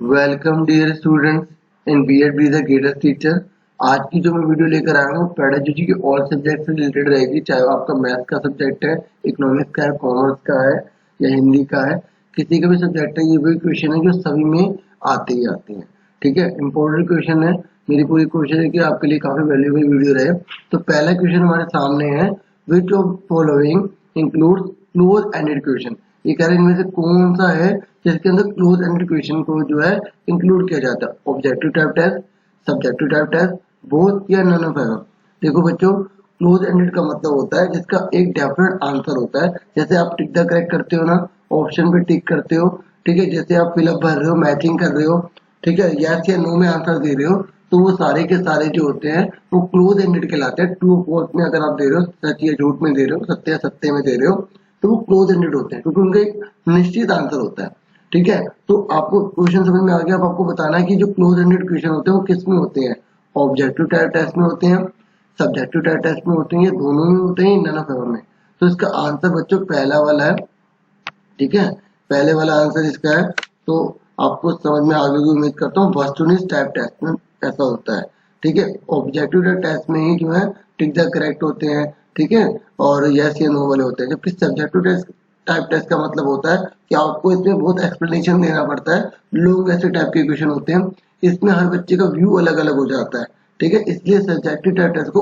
Welcome dear students in BEd be the greatest teacher. आज की जो मैं वीडियो लेकर आया हूँ पैडागोजी के ऑल सब्जेक्ट से रिलेटेड रहेगी, चाहे वो आपका मैथ का सब्जेक्ट है, इकोनॉमिक्स का है, कॉमर्स का है या हिंदी का है, किसी का भी सब्जेक्ट है। ये वही क्वेश्चन है जो सभी में आते ही आते हैं। ठीक है, इंपॉर्टेंट क्वेश्चन है। मेरी पूरी कोशिश है कि आपके लिए काफी वैल्यूएबल वीडियो रहे। तो पहला क्वेश्चन हमारे सामने है, which of following includes close ended question. ये कह रहे हैं इनमें से कौन सा है जिसके अंदर क्लोज एंडेड क्वेश्चन को जो है इंक्लूड किया जाता है। Objective type test, subjective type test, both या नन ऑफ एवर। देखो बच्चों, क्लोज एंडेड का मतलब होता है जिसका एक डेफिनेट आंसर होता है। जैसे आप टिक द करेक्ट करते हो ना, ऑप्शन पे टिक करते हो, ठीक है, जैसे आप फिलअप भर रहे हो, मैचिंग कर रहे हो, ठीक है, यस या नो में आंसर दे रहे हो, तो वो सारे के सारे जो होते हैं वो क्लोज एंडेड कहलाते हैं। ट्रू फॉल्स में अगर आप दे रहे हो, सच या झूठ में दे रहे हो, सत्य या सत्य में दे रहे हो, तो वो क्लोज एंडेड होते हैं क्योंकि उनका एक निश्चित आंसर होता है। ठीक है, तो आपको क्वेश्चन समझ में आ गया। अब आपको बताना है कि जो क्लोज एंडेड क्वेश्चन होते हैं वो किस में होते हैं। ऑब्जेक्टिव टाइप टेस्ट में होते हैं, सब्जेक्टिव टाइप टेस्ट में होते हैं, दोनों में होते हैं, नन ऑफ एवर में। तो इसका आंसर बच्चों पहला वाला है। ठीक है, पहले वाला आंसर इसका है। तो आपको समझ में आगे की उम्मीद करता हूँ। वस्तुनिष्ठ टाइप टेस्ट में ऐसा होता है। ठीक है, ऑब्जेक्टिव टाइप टेस्ट में ही जो है टिक द करेक्ट होते हैं, ठीक है, और यस या नो वाले होते हैं। जबकि सब्जेक्टिव टेस्ट टाइप टेस्ट का मतलब होता है कि आपको इसमें बहुत एक्सप्लेनेशन देना पड़ता है। लोग ऐसे टाइप के क्वेश्चन होते हैं, इसमें हर बच्चे का व्यू अलग अलग हो जाता है। ठीक है, इसलिए सब्जेक्टिव टाइप टेस्ट को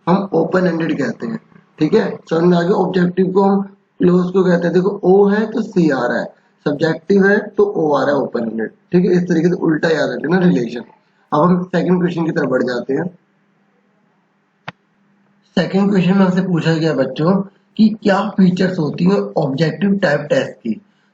हम ओपन एंडेड कहते हैं। ठीक है, समझ में आ गया। ऑब्जेक्टिव को हम क्लोज को कहते हैं। देखो ओ है तो सी आ रहा है, सब्जेक्टिव है तो ओ आ रहा है, ओपन एंडेड। ठीक है, इस तरीके से उल्टा याद रखना रिलेशन। अब हम सेकंड क्वेश्चन की तरफ बढ़ जाते हैं। सेकंड क्वेश्चन में हमसे पूछा गया बच्चों कि क्या फीचर्स होती है ऑब्जेक्टिव टाइप टेस्ट की।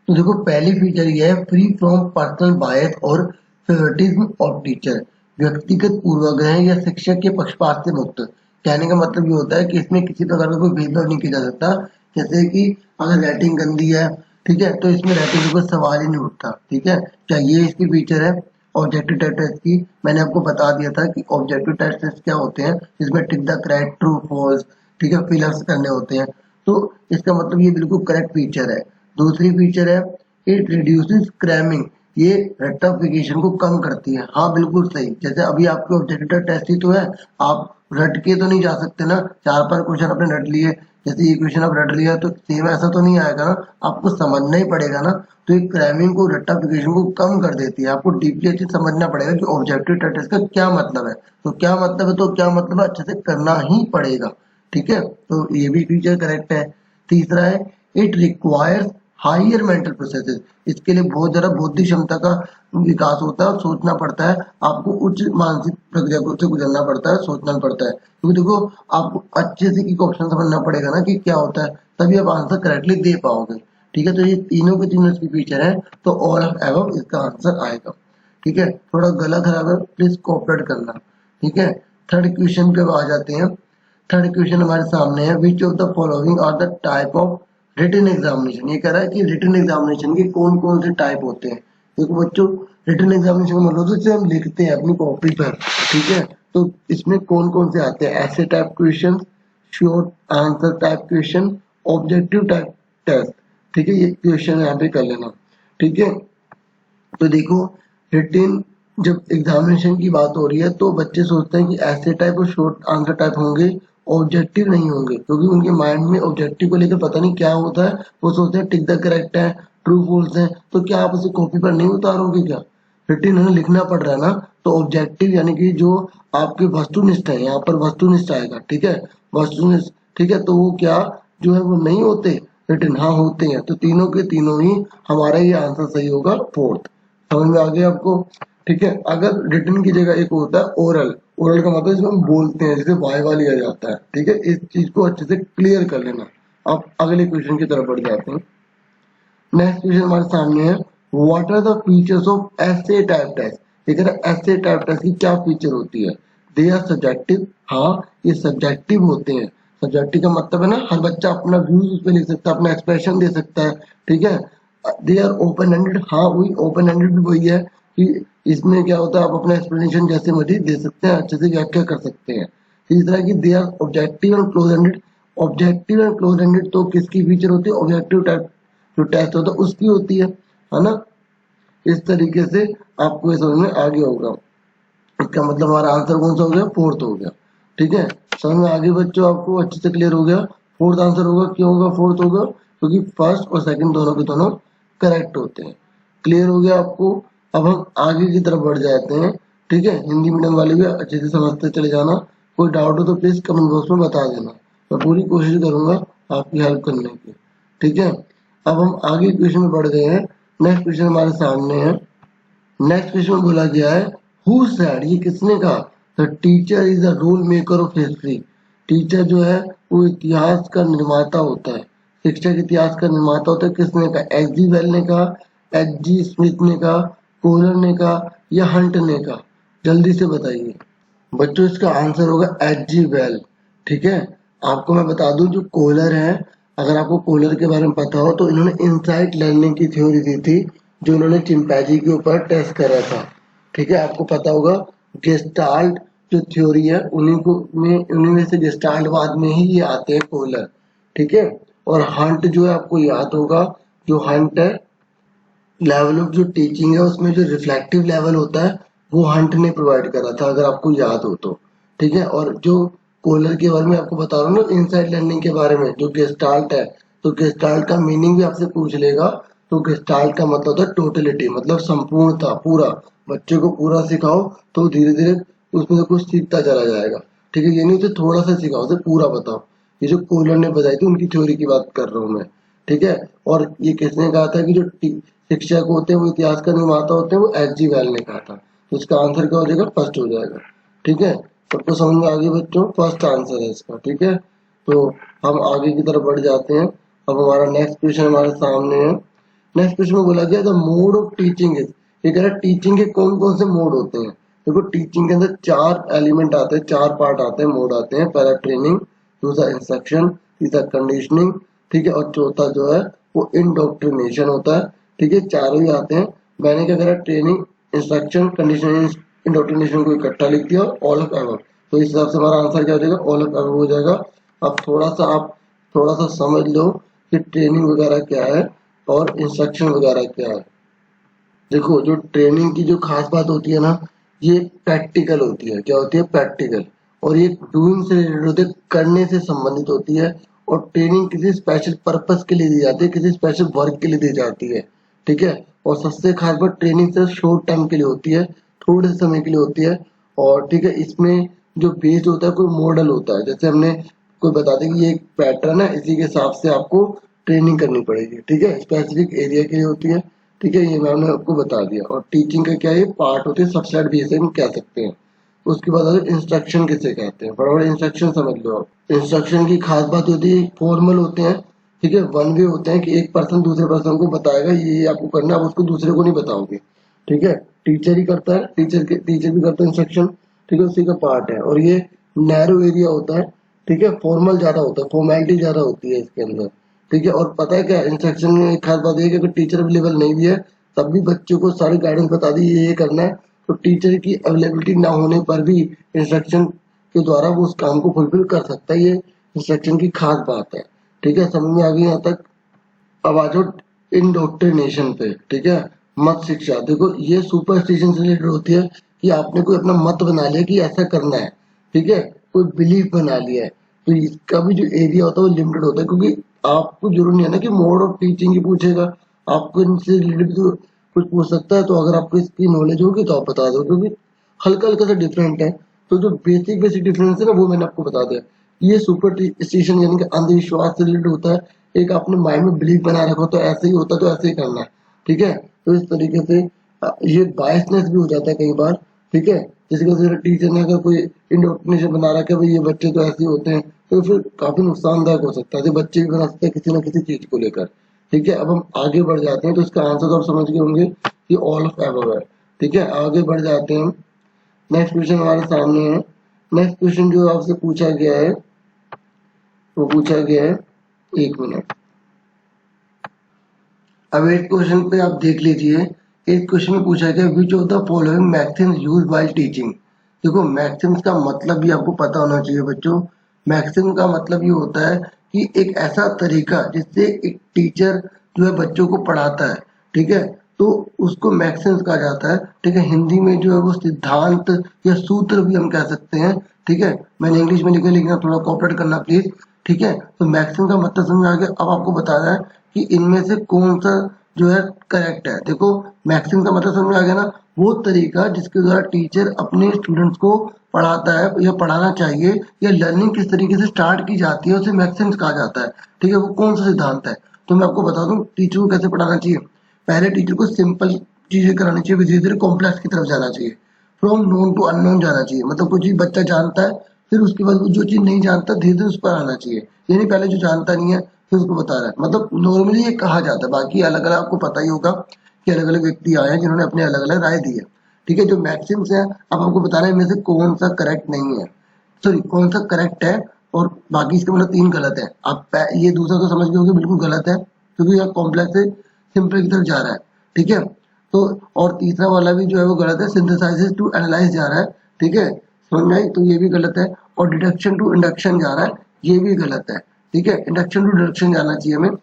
तो देखो, पहली फीचर ये है, फ्री फ्रॉम पर्सनल बायस और फेवरेटिज्म ऑफ टीचर। व्यक्तिगत पूर्वाग्रह या शिक्षक के पक्षपात से मुक्त। कहने का मतलब ये होता है कि इसमें किसी प्रकार का कोई भेदभाव नहीं किया जा सकता। जैसे कि अगर राइटिंग गंदी है, ठीक है, तो इसमें राइटिंग का कोई सवाल ही नहीं उठता। ठीक है, क्या ये इसकी फीचर है ऑब्जेक्टिव टाइप टेस्ट की। मैंने आपको बता दिया था कि ऑब्जेक्टिव टाइप टेस्ट क्या होते हैं, जिसमें tick the correct, true false, ठीक है, फिलअप्स करने होते हैं। तो इसका मतलब ये बिल्कुल करेक्ट फीचर है। दूसरी फीचर है, इट रिड्यूसेस क्रैमिंग। ये रट्टाफिकेशन को कम करती है। हाँ बिल्कुल सही। जैसे अभी आपके ऑब्जेक्टिव टेस्ट ही तो है, आप रट के तो नहीं जा सकते ना। 4-5 क्वेश्चन आपने रट लिए, जैसे ये क्वेश्चन आप रट लिया तो सेम ऐसा तो नहीं आएगा ना, आपको समझना ही पड़ेगा ना। तो ये क्रैमिंग को, रट्टाफिकेशन को कम कर देती है। आपको डीपली अच्छे समझना पड़ेगा कि ऑब्जेक्टिव टेस्ट का क्या मतलब है। तो क्या मतलब है, तो क्या मतलब है, अच्छे से करना ही पड़ेगा। ठीक है, तो ये भी फीचर करेक्ट है। तीसरा है, it requires higher mental processes. इसके लिए बहुत ज्यादा बौद्धिक क्षमता का विकास होता है और सोचना पड़ता है। आपको उच्च मानसिक प्रक्रिया से गुजरना पड़ता है, सोचना पड़ता है। क्योंकि देखो, आपको अच्छे से एक ऑप्शन समझना पड़ेगा ना कि क्या होता है, तभी आप आंसर करेक्टली दे पाओगे। ठीक है, तो ये तीनों के तीनों इसकी फीचर है, तो ऑल ऑफ एबव इसका आंसर आएगा। ठीक है, थोड़ा गला खराब है, प्लीज कोऑपरेट करना। ठीक है, थर्ड क्वेश्चन पे आ जाते हैं। थर्ड क्वेश्चन हमारे सामने है, which of the following are the type of written examination. ये कह रहा है कि रिटन एग्जामिनेशन के कौन कौन से टाइप होते हैं। देखो बच्चों, रिटन एग्जामिनेशन का मतलब जिसे हम लिखते हैं अपनी कॉपी पर। ठीक है, तो इसमें कौन कौन से आते हैं, essay type question, short answer type question, objective type test. ठीक है, ये क्वेश्चन यहाँ पे कर लेना। ठीक है, तो देखो, रिटेन जब एग्जामिनेशन की बात हो रही है तो बच्चे सोचते हैं कि ऐसे टाइप और शॉर्ट आंसर टाइप होंगे, ऑब्जेक्टिव नहीं होंगे, क्योंकि उनके माइंड में ऑब्जेक्टिव को लेकर पता नहीं क्या होता है। वो सोचते हैं टिक द करेक्ट है, ट्रू फॉल्स है। तो क्या आप उसे कॉपी पर नहीं उतारोगे क्या, रिटेन है, लिखना पड़ रहा है ना। तो ऑब्जेक्टिव यानी कि जो आपके वस्तुनिष्ठ है, यहाँ पर वस्तुनिष्ठ आएगा। ठीक है, वस्तुनिष्ठ। ठीक है, तो वो क्या जो है वो नहीं होते, रिटेन हाँ होते हैं। तो तीनों के तीनों ही हमारा ये आंसर सही होगा, फोर्थ। समझ में आ गया आपको। ठीक है, अगर रिटन की जगह एक होता है ओरल। ओरल का मतलब इसमें हम बोलते हैं, जैसे वाइवा लिया जाता है। ठीक है, इस चीज को अच्छे से क्लियर कर लेना। अब अगले क्वेश्चन की तरफ बढ़ जाते हैं। नेक्स्ट क्वेश्चन हमारे सामने है, what are the features of essay type test. ठीक है, ऐसे टाइप टेस्ट की क्या फीचर होती है। They are subjective. हाँ, ये सब्जेक्टिव होते हैं। सब्जेक्टिव का मतलब है ना, हर बच्चा अपना व्यूज उस पर लिख सकता है, अपना एक्सप्रेशन दे सकता है। ठीक है, दे आर ओपन एंडेड। हाँ, वही ओपन एंडेड भी वही है कि इसमें क्या होता है, आप अपना एक्सप्लेनेशन जैसे मर्जी दे सकते हैं, अच्छे से व्याख्या कर सकते हैं। तीसरा कि they are objective and close ended. Objective and close ended तो किसकी फीचर होती है, ऑब्जेक्टिव टाइप जो टेस्ट होता है उसकी होती है ना। इस तरीके से आपको ये समझ में आ गया होगा। इसका मतलब हमारा आंसर कौन सा हो गया, फोर्थ हो गया। ठीक है, समझ में आगे बच्चों, आपको अच्छे से क्लियर हो गया। फोर्थ आंसर होगा, क्यों होगा फोर्थ होगा, क्योंकि फर्स्ट और सेकंड दोनों के दोनों करेक्ट होते हैं। क्लियर हो गया आपको। अब हम आगे की तरफ बढ़ जाते हैं। ठीक है, हिंदी मीडियम वाले भी अच्छे से समझते चले जाना। कोई डाउट हो तो प्लीज कमेंट बॉक्स में बता देना, मैं पूरी कोशिश करूंगा आपकी हेल्प करने की। ठीक है, अब हम आगे क्वेश्चन में बढ़ गए हैं। नेक्स्ट क्वेश्चन हमारे सामने है। नेक्स्ट क्वेश्चन में बोला गया है, हु सेड, ये किसने कहा, the teacher is the rule maker of history. Teacher जो है वो इतिहास का निर्माता होता है, शिक्षक इतिहास का निर्माता होता है। किसने कहा, एच जी वेल ने कहा, एच जी स्मिथ ने कहा, कोलर ने कहा, या हंट ने कहा, जल्दी से बताइए बच्चों। इसका आंसर होगा एच जी वेल। ठीक है, आपको मैं बता दूं, जो कोलर है, अगर आपको कोलर के बारे में पता हो तो इन्होंने इंसाइट लर्निंग की थ्योरी दी थी, जो इन्होंने चिंपैंजी के ऊपर टेस्ट करा था। ठीक है, आपको पता होगा गेस्टाल्ट जो थ्योरी है उन्हीं में से गेस्टाल्टवाद में ही ये आते हैं कोलर। ठीक है, और हंट जो है आपको याद होगा, जो हंट है, लेवल ऑफ जो टीचिंग है उसमें जो रिफ्लेक्टिव लेवल होता है वो हंट ने प्रोवाइड करा था, अगर आपको याद हो तो। ठीक है, और जो कोलर के बारे में आपको बता रहा हूँ ना, इनसाइड लर्निंग के बारे में, जो गेस्टाल्ट है, तो गेस्टाल्ट का मीनिंग भी आपसे पूछ लेगा। तो गेस्टाल्ट का मतलब होता है टोटलिटी, मतलब संपूर्णता, पूरा। बच्चे को पूरा सिखाओ तो धीरे धीरे उसमें से कुछ सीखता चला जाएगा। ठीक है, ये नहीं उसे थोड़ा सा सिखाओ, उसे पूरा बताओ। ये जो कोलर ने बताई थी उनकी थ्योरी की बात कर रहा हूँ मैं। ठीक है, और ये किसने कहा था कि जो शिक्षक होते हैं वो इतिहास का निर्माता होते हैं, वो एच जी वेल ने कहा था। तो इसका आंसर क्या हो जाएगा, फर्स्ट हो जाएगा। ठीक है, सबको समझ में आ गया बच्चों, फर्स्ट आंसर है इसका। ठीक है, तो हम आगे की तरफ बढ़ जाते हैं। अब हमारा नेक्स्ट क्वेश्चन हमारे सामने है। नेक्स्ट क्वेश्चन में बोला गया the mode of teaching is, ये कह रहा है टीचिंग के कौन कौन से मोड होते हैं। देखो, टीचिंग के अंदर चार एलिमेंट आते हैं, चार पार्ट आते हैं, मोड आते हैं। पहला ट्रेनिंग, दूसरा इंस्ट्रक्शन, तीसरा कंडीशनिंग, ठीक है, और चौथा जो है वो इंडोक्ट्रिनेशन होता है। ठीक है, चारों ही आते हैं। मैंने क्या करा, ट्रेनिंग, इंस्ट्रक्शन, कंडीशनिंग, इंडोक्ट्रिनेशन को इकट्ठा लिख दिया, ऑल ऑफ एबव। तो इस हिसाब से हमारा आंसर क्या हो जाएगा, ऑल ऑफ एबव हो जाएगा। अब आप थोड़ा सा समझ लो कि ट्रेनिंग वगैरह क्या है और इंस्ट्रक्शन वगैरह क्या है। देखो, जो ट्रेनिंग की जो खास बात होती है ना, ये प्रैक्टिकल होती है। क्या होती है, प्रैक्टिकल। और ये डूइंग से रिलेटेड होती है, करने से संबंधित होती है। और ट्रेनिंग किसी स्पेशल पर्पस के लिए दी जाती है, किसी स्पेशल वर्क के लिए दी जाती है। ठीक है, और सबसे खास बात, ट्रेनिंग सिर्फ शॉर्ट टर्म के लिए होती है, थोड़े से समय के लिए होती है। और ठीक है, इसमें जो बेस्ड होता है कोई मॉडल होता है, जैसे हमने कोई बता दें कि ये एक पैटर्न है, इसी के हिसाब से आपको ट्रेनिंग करनी पड़ेगी। ठीक है, स्पेसिफिक एरिया के लिए होती है। ठीक है, ये मैंने आपको बता दिया। और टीचिंग का क्या है, पार्ट होते हैं, सबसेट भी इसे हम कह सकते हैं। उसके बाद अगर इंस्ट्रक्शन किसे कहते हैं, फटाफट इंस्ट्रक्शन समझ लो आप। इंस्ट्रक्शन की खास बात होती है, फॉर्मल होते हैं। ठीक है, वन वे होते हैं कि एक पर्सन दूसरे पर्सन को बताएगा ये आपको करना है, आप उसको दूसरे को नहीं बताओगे। ठीक है, टीचर ही करता है, टीचर भी करता है इंस्ट्रक्शन। ठीक है, उसी का पार्ट है। और ये नैरो एरिया होता है। ठीक है, फॉर्मल ज्यादा होता है, फॉर्मेलिटी ज्यादा होती है इसके अंदर। ठीक है, और पता है क्या, इंस्ट्रक्शन में एक खास बात है कि अगर टीचर अवेलेबल नहीं भी है तब भी बच्चों को सारी गाइडेंस बता दी ये करना है। तो टीचर की अवेलेबिलिटी ना होने पर भी इंस्ट्रक्शन के द्वारा वो उस काम को फुलफिल कर सकता है। ये इंस्ट्रक्शन की खास बात है। ठीक है, समझ में आ गई यहाँ तक। अब आ जाओ इंडोक्ट्रिनेशन पे। ठीक है, मत शिक्षा। देखो, ये सुपरस्टिशन से रिलेटेड होती है कि आपने कोई अपना मत बना लिया कि ऐसा करना है। ठीक है, कोई बिलीफ बना लिया है। तो इसका भी जो एरिया होता है वो लिमिटेड होता है, क्योंकि आपको जरूर नहीं है ना कि मोड ऑफ टीचिंग ही पूछेगा, आपको इनसे रिलेटेड तो कुछ पूछ सकता है। तो अगर आपको इसकी नॉलेज होगी तो आप बता दो, क्योंकि हल्का हल्का सा डिफरेंट है। तो जो बेसिक बेसिक डिफरेंस है ना वो मैंने आपको बता दिया। ये सुपरस्टिशन यानी कि अंधविश्वास से रिलेटेड होता है। एक आपने माइंड में बिलीव बना रखा हो तो ऐसे ही होता है, तो ऐसे ही करना है। ठीक है, तो इस तरीके से ये बायसनेस भी हो जाता है कई बार। ठीक है, जैसे कि टीचर ने अगर कोई इंडोक्ट्रिनेशन बना रखा है, भाई ये बच्चे तो ऐसे ही होते हैं, तो फिर काफी नुकसानदायक हो सकता है। तो बच्चे भी बना सकते हैं किसी ना किसी चीज को लेकर। ठीक है, अब हम आगे बढ़ जाते हैं। तो इसका आंसर तो आप समझ गए होंगे कि ऑल ऑफ एबव है। ठीक है, आगे बढ़ जाते हैं। नेक्स्ट क्वेश्चन हमारे सामने है। नेक्स्ट क्वेश्चन जो आपसे पूछा गया है वो पूछा गया है, एक मिनट। अब एक क्वेश्चन पे आप देख लीजिए। एक क्वेश्चन में पूछा गया, विच of the following Maxim's used while teaching. देखो, मैक्सिम्स का मतलब भी आपको पता होना चाहिए बच्चों। मैक्सिम का मतलब ये होता है कि एक ऐसा तरीका जिससे एक टीचर जो है बच्चों को पढ़ाता है। ठीक है, तो उसको मैक्सिम्स कहा जाता है। ठीक है, हिंदी में जो है वो सिद्धांत या सूत्र भी हम कह सकते हैं। ठीक है, मैंने इंग्लिश में लिखा, लेकिन थोड़ा कोऑपरेट करना प्लीज। ठीक है, तो मैक्सिम का मतलब समझ आ गया। अब आपको बताना है कि इनमें से कौन सा जो है करेक्ट है। देखो, मैक्सिम का मतलब समझ आ गया ना, वो तरीका जिसके द्वारा टीचर अपने स्टूडेंट्स को पढ़ाता है या पढ़ाना चाहिए, या लर्निंग किस तरीके से स्टार्ट की जाती है, उसे मैक्सिम्स कहा जाता है। ठीक है, वो कौन सा सिद्धांत है, तो मैं आपको बता दूं टीचर को कैसे पढ़ाना चाहिए। पहले टीचर को सिंपल चीजें करानी चाहिए, धीरे धीरे कॉम्प्लेक्स की तरफ जाना चाहिए। फ्रॉम नोन टू अननोन जाना चाहिए, मतलब कोई चीज बच्चा जानता है, फिर उसके बाद वो जो चीज नहीं जानता धीरे धीरे उस पर आना चाहिए। यानी पहले जो जानता नहीं है फिर उसको बता रहा है, मतलब नॉर्मली ये कहा जाता है। बाकी अलग अलग आपको पता ही होगा कि अलग अलग व्यक्ति आए हैं जिन्होंने अपने अलग अलग राय दी है। ठीक है, जो मैक्सिम्स है अब आपको बताना है इनमें से कौन सा करेक्ट नहीं है, सॉरी कौन सा करेक्ट है, और बाकी इसके मतलब 3 गलत है। आप ये दूसरा तो समझ गए होंगे बिल्कुल गलत है, क्योंकि यह कॉम्प्लेक्स से सिंपल की तरफ जा रहा है। ठीक है, तो और तीसरा वाला भी जो है वो गलत है, सिंथेसाइसिस टू एनालाइज जा रहा है। ठीक है, समझ में आई, तो ये भी गलत है। और डिडक्शन टू इंडक्शन जा रहा है, ये भी गलत है। ठीक है, इंडक्शन टू डिडक्शन जाना चाहिए हमें।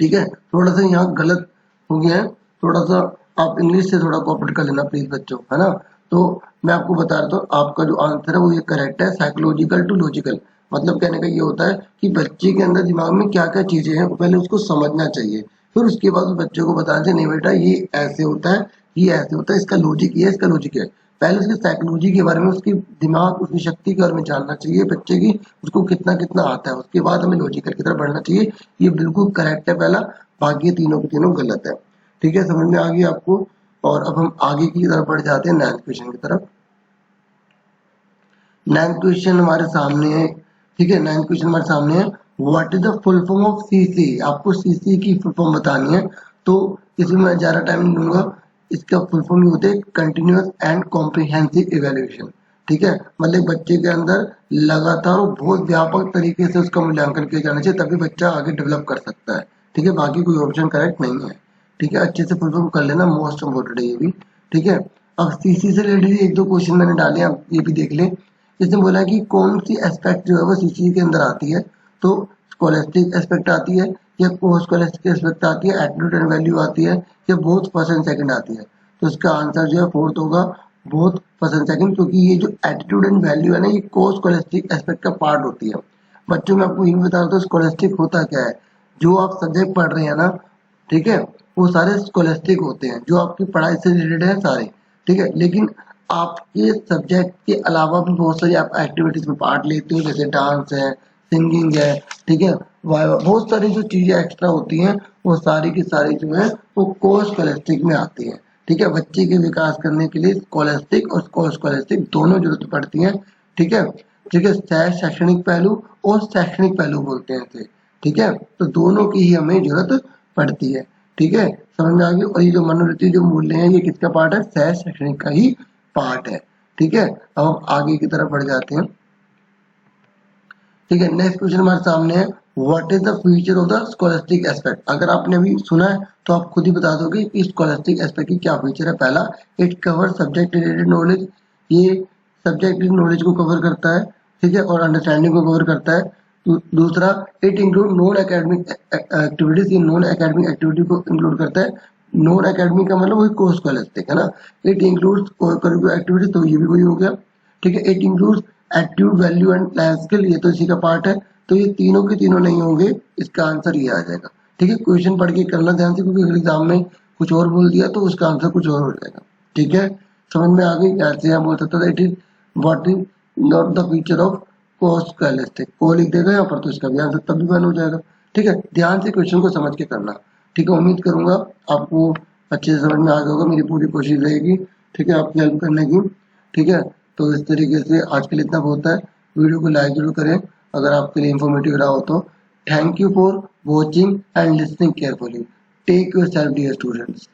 ठीक है, थोड़ा सा यहाँ गलत हो गया है, थोड़ा सा आप इंग्लिश से थोड़ा कॉपरेट कर लेना प्लीज बच्चों, है ना। तो मैं आपको बता रहा था आपका जो आंसर है वो ये करेक्ट है, साइकोलॉजिकल टू लॉजिकल। मतलब कहने का ये होता है कि बच्चे के अंदर दिमाग में क्या क्या चीजें हैं पहले उसको समझना चाहिए, फिर उसके बाद उस बच्चे को बताना चाहिए नहीं बेटा ये ऐसे होता है, ये ऐसे होता है, इसका लॉजिक ये है, इसका लॉजिक है। पहले उसकी साइकोलॉजी के बारे में, उसकी दिमाग, उसकी शक्ति के बारे में जानना चाहिए बच्चे की, उसको कितना कितना आता है, उसके बाद हमें लॉजिकल की तरफ बढ़ना चाहिए। ये बिल्कुल करेक्ट है पहला, बाकी तीनों के तीनों गलत है। ठीक है, समझ में आ गई आपको। और अब हम आगे की तरफ बढ़ जाते हैं 9th क्वेश्चन की तरफ। 9th क्वेश्चन हमारे सामने है। ठीक है, 9th क्वेश्चन हमारे सामने है, what is the full form of CC. आपको सीसी की फुल फॉर्म बतानी है, तो इसमें मैं ज्यादा टाइम नहीं लूंगा। इसका फुल फॉर्म ये होता है कंटिन्यूअस एंड कॉम्प्रिहेंसिव इवेल्युएशन। ठीक है, मतलब बच्चे के अंदर लगातार और बहुत व्यापक तरीके से उसका मूल्यांकन किया जाना चाहिए, तभी बच्चा आगे डेवलप कर सकता है। ठीक है, बाकी कोई ऑप्शन करेक्ट नहीं है। ठीक है, अच्छे से फुल फॉर्म कर लेना, मोस्ट इम्पोर्टेंट है ये भी। ठीक है, अब सीसी से रिलेटेड एक दो क्वेश्चन मैंने डाले, आप ये भी देख लें। इसने बोला कि कौन सी एस्पेक्ट जो है वो सीसी के अंदर आती है, तो स्कोलेस्टिक एस्पेक्ट आती है, या को स्कोलेस्टिक एस्पेक्ट आती है, एटीट्यूड एंड वैल्यू आती है, या बोथ फर्स्ट एंड सेकंड आती है। तो इसका आंसर जो है फोर्थ होगा, बोथ फर्स्ट एंड सेकंड, क्योंकि ये जो एटीट्यूड एंड वैल्यू है ना, ये को स्कोलेस्टिक एस्पेक्ट का पार्ट होती है। बच्चों में आपको ये भी बता रहा हूँ, स्कोलेस्टिक होता क्या है। जो आप सब्जेक्ट पढ़ रहे हैं ना, ठीक है, वो सारे स्कोलेस्टिक होते हैं, जो आपकी पढ़ाई से रिलेटेड है सारे। ठीक है, लेकिन आपके सब्जेक्ट के अलावा भी बहुत सारी आप एक्टिविटीज में पार्ट लेते हो, जैसे डांस है, सिंगिंग है। ठीक है, बहुत सारी जो चीजें एक्स्ट्रा होती हैं वो सारी की सारी जो है वो को स्कॉलस्टिक में आती है। ठीक है, बच्चे के विकास करने के लिए स्कॉलस्टिक और को स्कॉलस्टिक दोनों जरूरत पड़ती है। ठीक है, ठीक है, शैक्षणिक पहलू और शैक्षणिक पहलू बोलते हैं इसे। ठीक है, तो दोनों की ही हमें जरूरत पड़ती है। ठीक है, समझ में आ गई। और ये जो मनोवृत्ति जो मूल्य है ये किसका पार्ट है, सह शैक्षणिक का ही पार्ट है। ठीक है, अब हम आगे की तरफ बढ़ जाते हैं। ठीक है, नेक्स्ट क्वेश्चन हमारे सामने है, what is the feature of the scholastic aspect. अगर आपने अभी सुना है तो आप खुद ही बता दोगे कि स्कॉलस्टिक एस्पेक्ट की क्या फीचर है। पहला, it cover subject related knowledge, ये सब्जेक्ट नॉलेज को कवर करता है। ठीक है, और अंडरस्टैंडिंग को कवर करता है। दूसरा, it include non academic activities, ये नॉन एकेडमिक एक्टिविटी को इंक्लूड करता है। नॉन एकेडमिक का मतलब वही को स्कॉलस्टिक है ना। इट इंक्लूड्स करिकुलर एक्टिविटीज, तो ये भी वही हो गया। ठीक है, it includes attitude value and life skill, ये तो इसी का पार्ट है। तो ये तीनों के तीनों नहीं होंगे, इसका आंसर ये आ जाएगा। ठीक है, क्वेश्चन पढ़ के करना ध्यान से, क्योंकि एग्जाम में कुछ और बोल दिया तो उसका आंसर कुछ और हो जाएगा। ठीक है, समझ में आ गई। ऐसे यहाँ बोल सकता था, it is what is not the feature of कोस्कैलिस्टिक, को लिख देगा यहाँ पर तो इसका भी आंसर तब भी बन हो जाएगा। ठीक है, ध्यान से क्वेश्चन को समझ के करना। ठीक है, उम्मीद करूंगा आपको अच्छे से समझ में आ गया होगा, मेरी पूरी कोशिश रहेगी। ठीक है, आपकी हेल्प करने की। ठीक है, तो इस तरीके से आज के लिए इतना बहुत है। वीडियो को लाइक जरूर करें अगर आपके लिए इंफॉर्मेटिव रहा हो तो। Thank you for watching and listening carefully. Take yourself dear students.